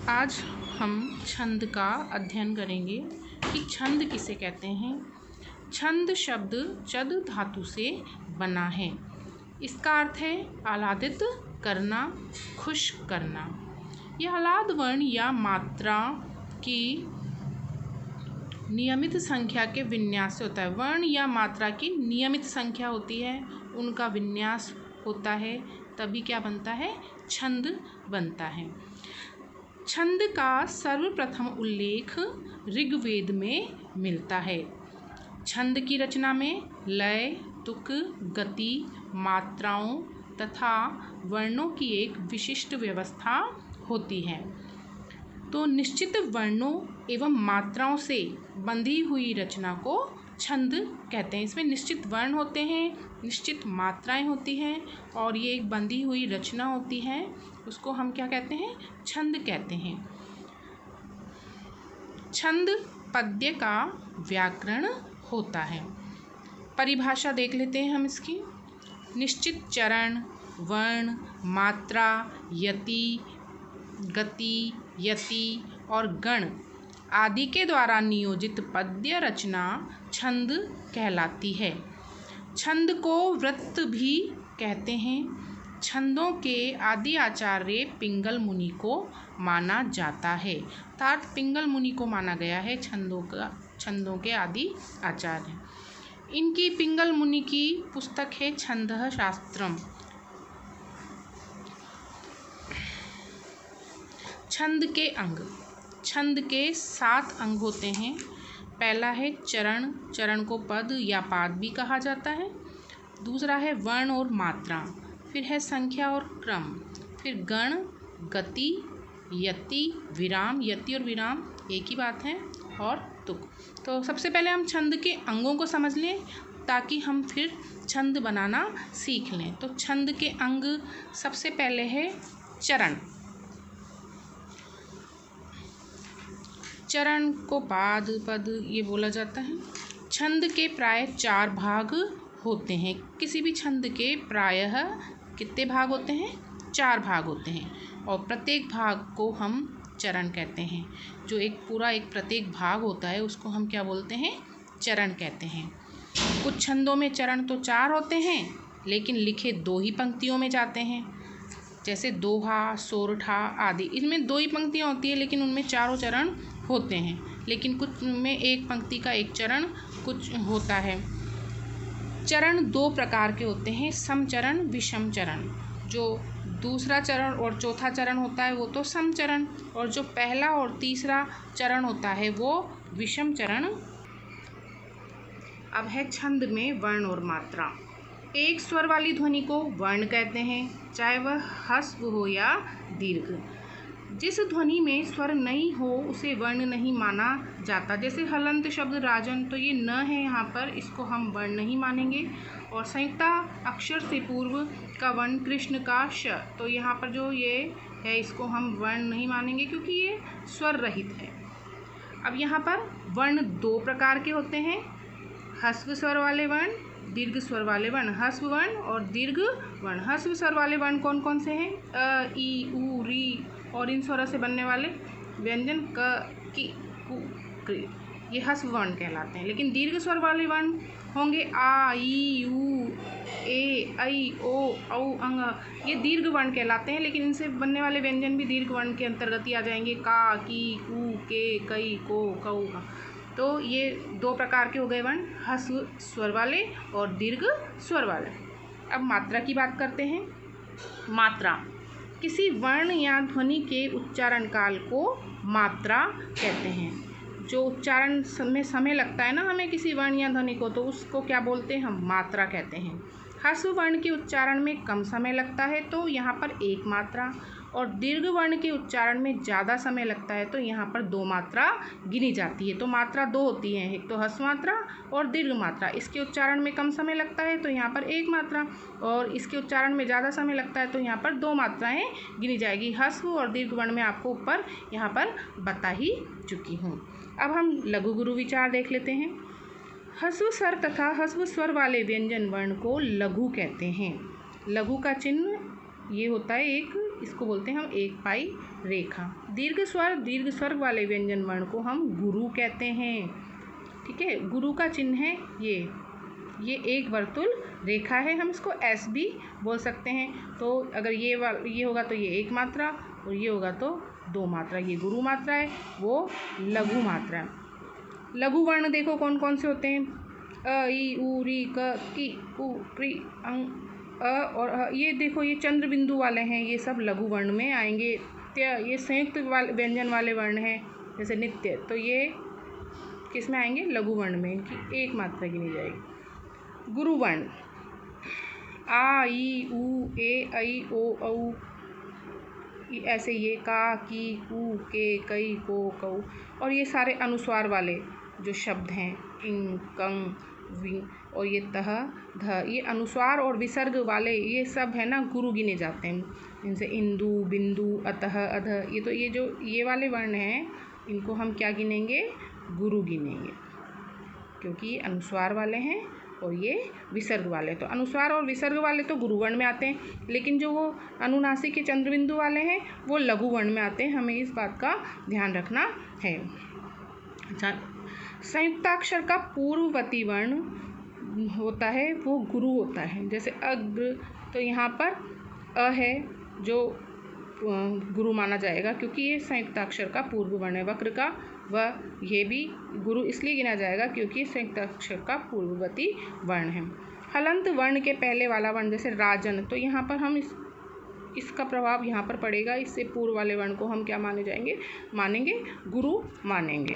आज हम छंद का अध्ययन करेंगे कि छंद किसे कहते हैं। छंद शब्द चद धातु से बना है। इसका अर्थ है आह्लादित करना, खुश करना। यह आह्लाद वर्ण या मात्रा की नियमित संख्या के विन्यास से होता है। वर्ण या मात्रा की नियमित संख्या होती है, उनका विन्यास होता है, तभी क्या बनता है, छंद बनता है। छंद का सर्वप्रथम उल्लेख ऋग्वेद में मिलता है। छंद की रचना में लय, तुक, गति, मात्राओं तथा वर्णों की एक विशिष्ट व्यवस्था होती है। तो निश्चित वर्णों एवं मात्राओं से बंधी हुई रचना को छंद कहते हैं। इसमें निश्चित वर्ण होते हैं, निश्चित मात्राएं होती हैं और ये एक बंधी हुई रचना होती है, उसको हम क्या कहते हैं, छंद कहते हैं। छंद पद्य का व्याकरण होता है। परिभाषा देख लेते हैं हम इसकी। निश्चित चरण, वर्ण, मात्रा, यति, गति, यति और गण आदि के द्वारा नियोजित पद्य रचना छंद कहलाती है। छंद को वृत्त भी कहते हैं। छंदों के आदि आचार्य पिंगल मुनि को माना जाता है। अर्थात पिंगल मुनि को माना गया है छंदों के आदि आचार्य। इनकी पिंगल मुनि की पुस्तक है छंदः शास्त्रम। छंद के अंग। छंद के 7 अंग होते हैं। पहला है चरण, चरण को पद या पाद भी कहा जाता है। दूसरा है वर्ण और मात्रा, फिर है संख्या और क्रम, फिर गण, गति, यति, विराम, यति और विराम एक ही बात है, और तुक। तो सबसे पहले हम छंद के अंगों को समझ लें ताकि हम फिर छंद बनाना सीख लें। तो छंद के अंग सबसे पहले है चरण। चरण को पाद, पद ये बोला जाता है। छंद के प्राय 4 भाग होते हैं। किसी भी छंद के प्रायः कितने भाग होते हैं, 4 भाग होते हैं, और प्रत्येक भाग को हम चरण कहते हैं। जो एक प्रत्येक भाग होता है उसको हम क्या बोलते हैं, चरण कहते हैं। कुछ छंदों में चरण तो 4 होते हैं लेकिन लिखे 2 ही पंक्तियों में जाते हैं, जैसे दोहा, सोरठा आदि। इनमें 2 ही पंक्तियाँ होती है लेकिन उनमें चारों चरण होते हैं। लेकिन कुछ में एक पंक्ति का एक चरण कुछ होता है। चरण 2 प्रकार के होते हैं, सम चरण, विषम चरण। जो दूसरा चरण और चौथा चरण होता है वो तो सम चरण, और जो पहला और तीसरा चरण होता है वो विषम चरण। अब है छंद में वर्ण और मात्रा। एक स्वर वाली ध्वनि को वर्ण कहते हैं, चाहे वह ह्रस्व हो या दीर्घ। जिस ध्वनि में स्वर नहीं हो उसे वर्ण नहीं माना जाता। जैसे हलंत शब्द राजन, तो ये न है यहाँ पर, इसको हम वर्ण नहीं मानेंगे। और संयुक्ता अक्षर से पूर्व का वर्ण कृष्ण का श, तो यहाँ पर जो ये है इसको हम वर्ण नहीं मानेंगे क्योंकि ये स्वर रहित है। अब यहाँ पर वर्ण 2 प्रकार के होते हैं, ह्रस्व स्वर वाले वर्ण, दीर्घ स्वर वाले वर्ण। ह्रस्व वर्ण और दीर्घ वर्ण। ह्रस्व स्वर वाले वर्ण कौन कौन से हैं, अ, ई, उ, री और इन स्वरों से बनने वाले व्यंजन क, कि, कु, कृ, ये ह्रस्व वर्ण कहलाते हैं। लेकिन दीर्घ स्वर वाले वर्ण होंगे आ, ई, उ, ए, ऐ, ओ, औ, अंग, ये दीर्घ वर्ण कहलाते हैं। लेकिन इनसे बनने वाले व्यंजन भी दीर्घ वर्ण के अंतर्गत ही आ जाएंगे, का, की, कु, के, कई, को, कऊ, का। तो ये 2 प्रकार के हो गए वर्ण, ह्रस्व स्वर वाले और दीर्घ स्वर वाले। अब मात्रा की बात करते हैं। मात्रा किसी वर्ण या ध्वनि के उच्चारण काल को मात्रा कहते हैं। जो उच्चारण में समय लगता है ना हमें किसी वर्ण या ध्वनि को, तो उसको क्या बोलते हैं, हम मात्रा कहते हैं। ह्रस्व वर्ण के उच्चारण में कम समय लगता है तो यहाँ पर 1 मात्रा, और दीर्घ वर्ण के उच्चारण में ज़्यादा समय लगता है तो यहाँ पर 2 मात्रा गिनी जाती है। तो मात्रा 2 होती है, एक तो ह्रस्व मात्रा और दीर्घ मात्रा। इसके उच्चारण में कम समय लगता है तो यहाँ पर 1 मात्रा, और इसके उच्चारण में ज़्यादा समय लगता है तो यहाँ पर 2 मात्राएं गिनी जाएगी। ह्रस्व और दीर्घ वर्ण में आपको ऊपर यहाँ पर बता ही चुकी हूँ। अब हम लघु गुरु विचार देख लेते हैं। ह्रस्व स्वर तथा ह्रस्व स्वर वाले व्यंजन वर्ण को लघु कहते हैं। लघु का चिन्ह ये होता है एक, इसको बोलते हैं हम एक पाई रेखा। दीर्घ स्वर वाले व्यंजन वर्ण को हम गुरु कहते हैं। ठीक है, गुरु का चिन्ह है ये एक वर्तुल रेखा है, हम इसको एस भी बोल सकते हैं। तो अगर ये होगा तो ये एक मात्रा, और ये होगा तो दो मात्रा। ये गुरु मात्रा है, वो लघु मात्रा है। लघु वर्ण देखो कौन कौन से होते हैं। अ, ई, उ, री, क, की, कु, क्री, अंग, अ और अ। ये देखो ये चंद्र बिंदु वाले हैं, ये सब लघु वर्ण में आएंगे। ये संयुक्त व्यंजन वाले वर्ण हैं, जैसे नित्य, तो ये किस में आएंगे? लघु वर्ण में, इनकी एक मात्रा गिनी जाएगी। गुरु वर्ण आ, ई, उ, ए, ऐ, ओ, औ, ऐसे ये का, की, कु, के, कई, को, कौ, और ये सारे अनुस्वार वाले जो शब्द हैं, इंग, कंग, विंग, और ये तह, ध, ये अनुस्वार और विसर्ग वाले ये सब है ना, गुरु गिने जाते हैं। इनसे इंदु, बिंदु, अतः, अध, ये वाले वर्ण हैं, इनको हम क्या गिनेंगे? गुरु गिनेंगे, क्योंकि ये अनुस्वार वाले हैं और ये विसर्ग वाले। तो अनुस्वार और विसर्ग वाले तो गुरु वर्ण में आते हैं, लेकिन जो वो अनुनासिक के चंद्रबिंदु वाले हैं वो लघु वर्ण में आते हैं। हमें इस बात का ध्यान रखना है। अच्छा, संयुक्ताक्षर का पूर्ववर्ती वर्ण होता है वो गुरु होता है। जैसे अग्र, तो यहाँ पर अ है जो गुरु माना जाएगा, क्योंकि ये संयुक्ताक्षर का पूर्व वर्ण है। वक्र का व, ये भी गुरु इसलिए गिना जाएगा क्योंकि संयुक्ताक्षर का पूर्ववर्ती वर्ण है। हलंत वर्ण के पहले वाला वर्ण जैसे राजन, तो यहाँ पर हम इसका प्रभाव यहाँ पर पड़ेगा। इससे पूर्व वाले वर्ण को हम क्या मानेंगे? गुरु मानेंगे।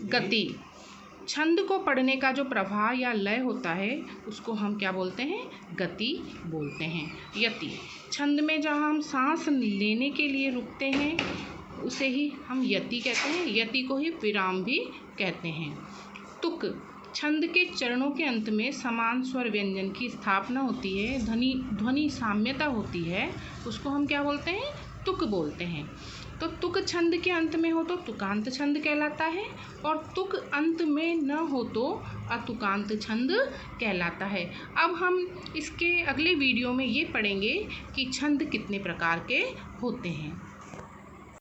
गति, छंद को पढ़ने का जो प्रवाह या लय होता है उसको हम क्या बोलते हैं? गति बोलते हैं। यति, छंद में जहाँ हम सांस लेने के लिए रुकते हैं उसे ही हम यति कहते हैं। यति को ही विराम भी कहते हैं। तुक, छंद के चरणों के अंत में समान स्वर व्यंजन की स्थापना होती है, ध्वनि साम्यता होती है, उसको हम क्या बोलते हैं? तुक बोलते हैं। तो तुक छंद के अंत में हो तो तुकांत छंद कहलाता है, और तुक अंत में न हो तो अतुकांत छंद कहलाता है। अब हम इसके अगले वीडियो में ये पढ़ेंगे कि छंद कितने प्रकार के होते हैं।